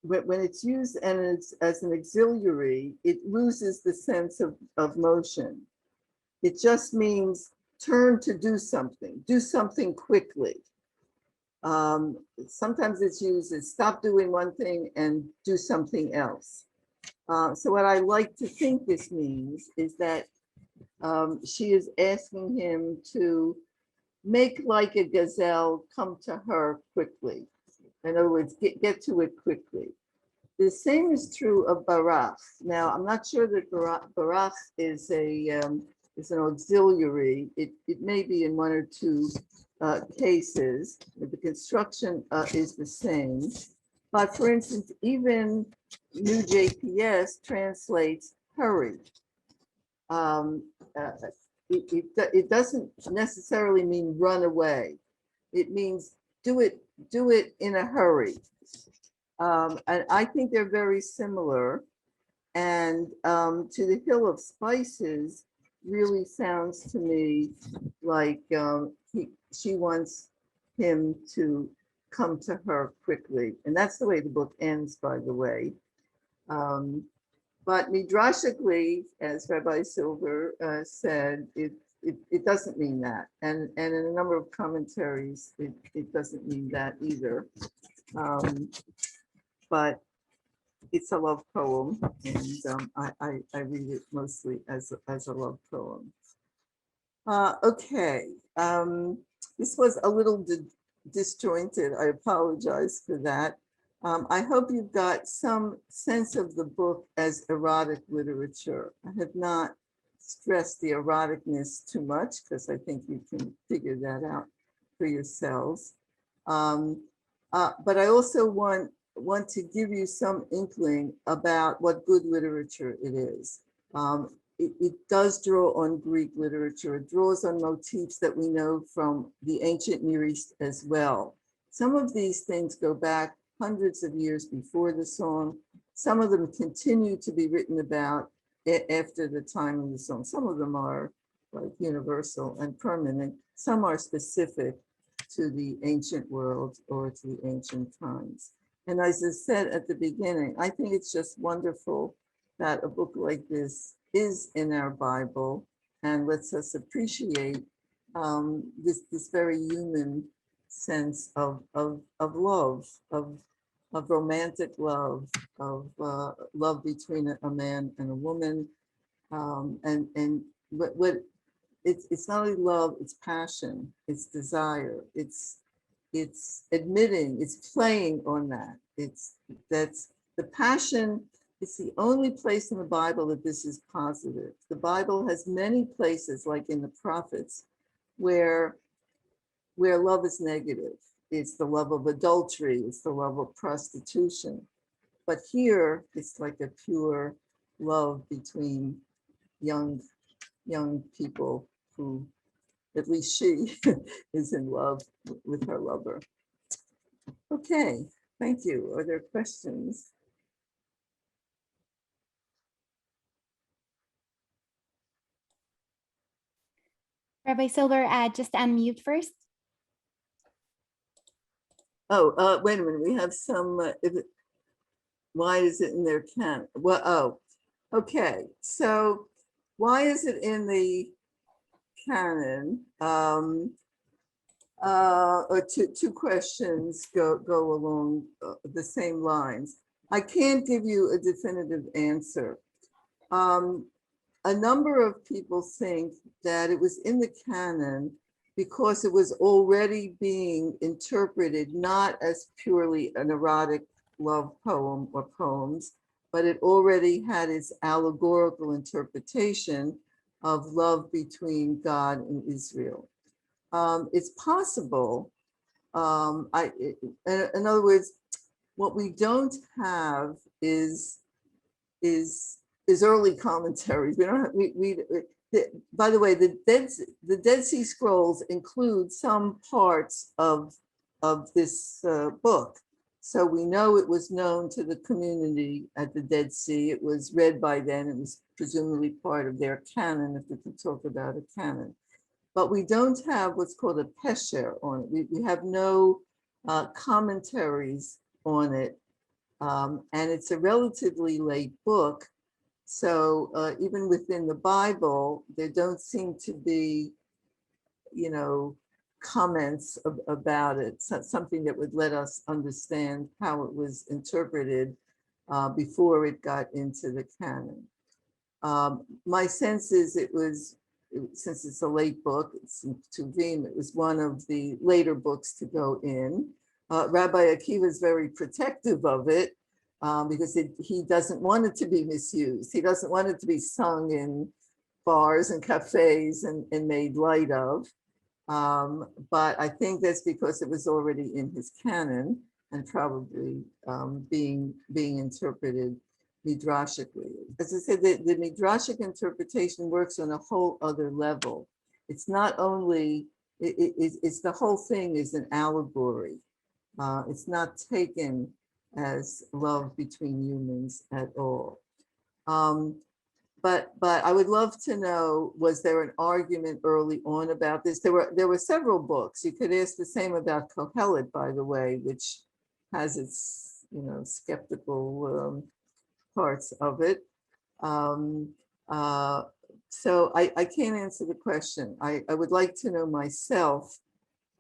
when it's used and it's as an auxiliary, it loses the sense of motion. It just means turn to do something quickly. Sometimes it's used as stop doing one thing and do something else. So what I like to think this means is that she is asking him to make like a gazelle, come to her quickly. In other words, get to it quickly. The same is true of barach. Now, I'm not sure that barach is an auxiliary. It may be in one or two cases. The construction is the same. But for instance, even New JPS translates hurry. It doesn't necessarily mean run away. It means do it in a hurry. And I think they're very similar. And To the Hill of Spices really sounds to me like she wants him to come to her quickly. And that's the way the book ends, by the way. But midrashically, as Rabbi Silver said, it doesn't mean that. And in a number of commentaries, it doesn't mean that either. But it's a love poem, and I read it mostly as a love poem. Okay, this was a little disjointed. I apologize for that. I hope you've got some sense of the book as erotic literature. I have not stressed the eroticness too much because I think you can figure that out for yourselves. But I also want to give you some inkling about what good literature it is. It does draw on Greek literature. It draws on motifs that we know from the ancient Near East as well. Some of these things go back hundreds of years before the song. Some of them continue to be written about after the time of the song. Some of them are like universal and permanent. Some are specific to the ancient world or to the ancient times. And as I said at the beginning, I think it's just wonderful that a book like this is in our Bible and lets us appreciate this very human sense of love, of romantic love, of love between a man and a woman, and what it's not only love, it's passion, it's desire, it's admitting, it's playing on that. That's the passion. It's the only place in the Bible that this is positive. The Bible has many places, like in the prophets, where love is negative. It's the love of adultery, it's the love of prostitution. But here, it's like a pure love between young people who at least she is in love with her lover. Okay, thank you. Are there questions? Rabbi Silver, just unmute first. Oh, wait a minute. We have some. Why is it in their canon? Well, oh, okay. So, why is it in the canon? Or two questions go along the same lines. I can't give you a definitive answer. A number of people think that it was in the canon because it was already being interpreted not as purely an erotic love poem or poems, but it already had its allegorical interpretation of love between God and Israel. It's possible. In other words, what we don't have is early commentaries. We don't have, by the way, the Dead Sea Scrolls include some parts of this book. So we know it was known to the community at the Dead Sea. It was read by then. It was presumably part of their canon, if we could talk about a canon. But we don't have what's called a pesher on it. We have no commentaries on it. And it's a relatively late book. So even within the Bible, there don't seem to be, comments about it, something that would let us understand how it was interpreted before it got into the canon. My sense is since it's a late book, it's in Tuvim, it was one of the later books to go in. Rabbi Akiva is very protective of it because he doesn't want it to be misused. He doesn't want it to be sung in bars and cafes and made light of. But I think that's because it was already in his canon and probably being interpreted midrashically. As I said, the midrashic interpretation works on a whole other level. It's not only, it's the whole thing is an allegory. It's not taken as love between humans at all. But I would love to know, was there an argument early on about this? There were several books. You could ask the same about Kohelet, by the way, which has its skeptical parts of it. So I can't answer the question. I would like to know myself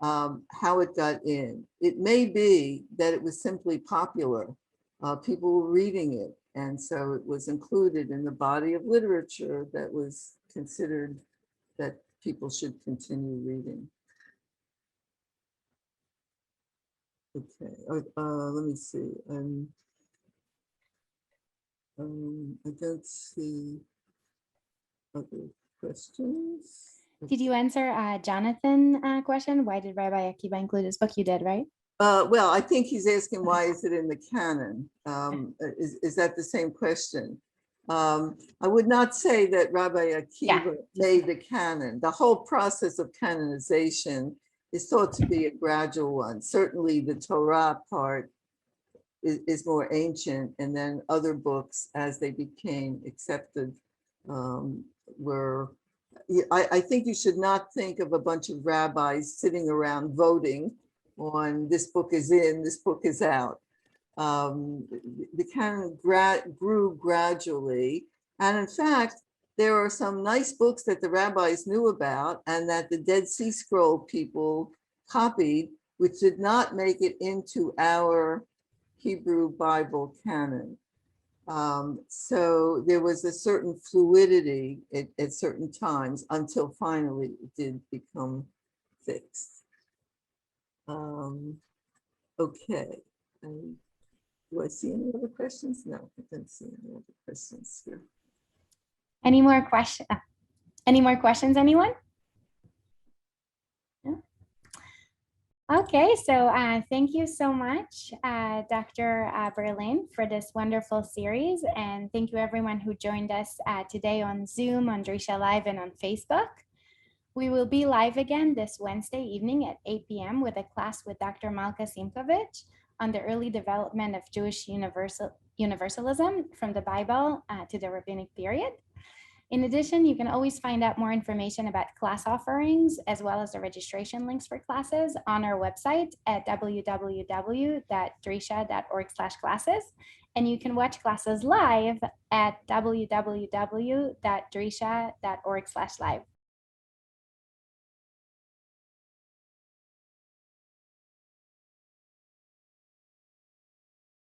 how it got in. It may be that it was simply popular. People were reading it. And so it was included in the body of literature that was considered that people should continue reading. Okay, let me see. I don't see other questions. Did you answer Jonathan's question? Why did Rabbi Akiva include this book? You did, right? Well, I think he's asking why is it in the canon? Is that the same question? I would not say that Rabbi Akiva made the canon. The whole process of canonization is thought to be a gradual one. Certainly the Torah part is more ancient, and then other books as they became accepted were, I think you should not think of a bunch of rabbis sitting around voting on this book is in, this book is out. The canon grew gradually. And in fact, there are some nice books that the rabbis knew about and that the Dead Sea Scroll people copied, which did not make it into our Hebrew Bible canon. So there was a certain fluidity at certain times until finally it did become fixed. Okay. Do I see any other questions? No, I don't see any other questions here. Any more questions? Any more questions, anyone? No? Okay, so thank you so much, Dr. Berlin, for this wonderful series. And thank you everyone who joined us today on Zoom, on Drisha Live, and on Facebook. We will be live again this Wednesday evening at 8 p.m. with a class with Dr. Malka Simkovich on the early development of Jewish universalism from the Bible to the rabbinic period. In addition, you can always find out more information about class offerings as well as the registration links for classes on our website at www.drisha.org/classes. And you can watch classes live at www.drisha.org/live.